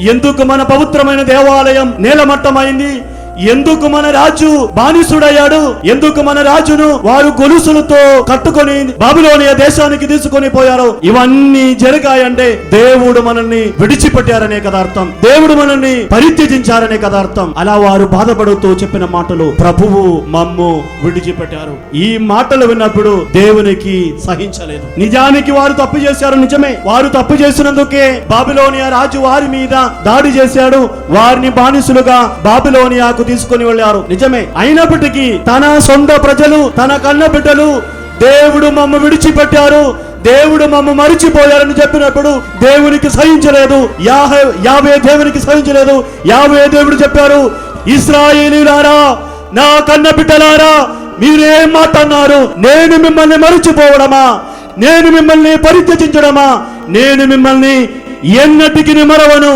ఎందుకు మన పవిత్రమైన దేవాలయం నేలమట్టమైంది? ఎందుకు మన రాజు బానిసుడయ్యాడు? ఎందుకు మన రాజును వారు గొలుసులతో కట్టుకొని బాబిలోనియా దేశానికి తీసుకొని పోయారు? ఇవన్నీ జరిగాయంటే దేవుడు మనల్ని విడిచిపెట్టారనే కదా అర్థం. దేవుడు మనల్ని పరిత్యజించారనే కదా అర్థం. అలా వారు బాధపడుతూ చెప్పిన మాటలు, ప్రభువు మమ్ము విడిచిపెట్టారు. ఈ మాటలు విన్నప్పుడు దేవునికి సహించలేదు. నిజానికి వారు తప్పు చేశారు, నిజమే. వారు తప్పు చేసినందుకే బాబిలోనియా రాజు వారి మీద దాడి చేశాడు. వారిని బానిసులుగా బాబిలోనియాకు తీసుకొని వెళ్ళారు, నిజమే. అయినప్పటికీ తన సొంత ప్రజలు, తన కన్న బిడ్డలు, దేవుడు మమ్మ విడిచిపెట్టారు, దేవుడు మమ్మ మరిచిపోయారని చెప్పినప్పుడు దేవునికి సహించలేదు. యావే దేవునికి సహించలేదు. యావే దేవుడు చెప్పారు, ఇశ్రాయేలీయులారా, నా కన్న బిడ్డలారా, మీరేం మాట అన్నారు? నేను మిమ్మల్ని మరిచిపోవడమా? నేను మిమ్మల్ని పరిత్యజించడమా? నేను మిమ్మల్ని ఎన్నటికి మరవను.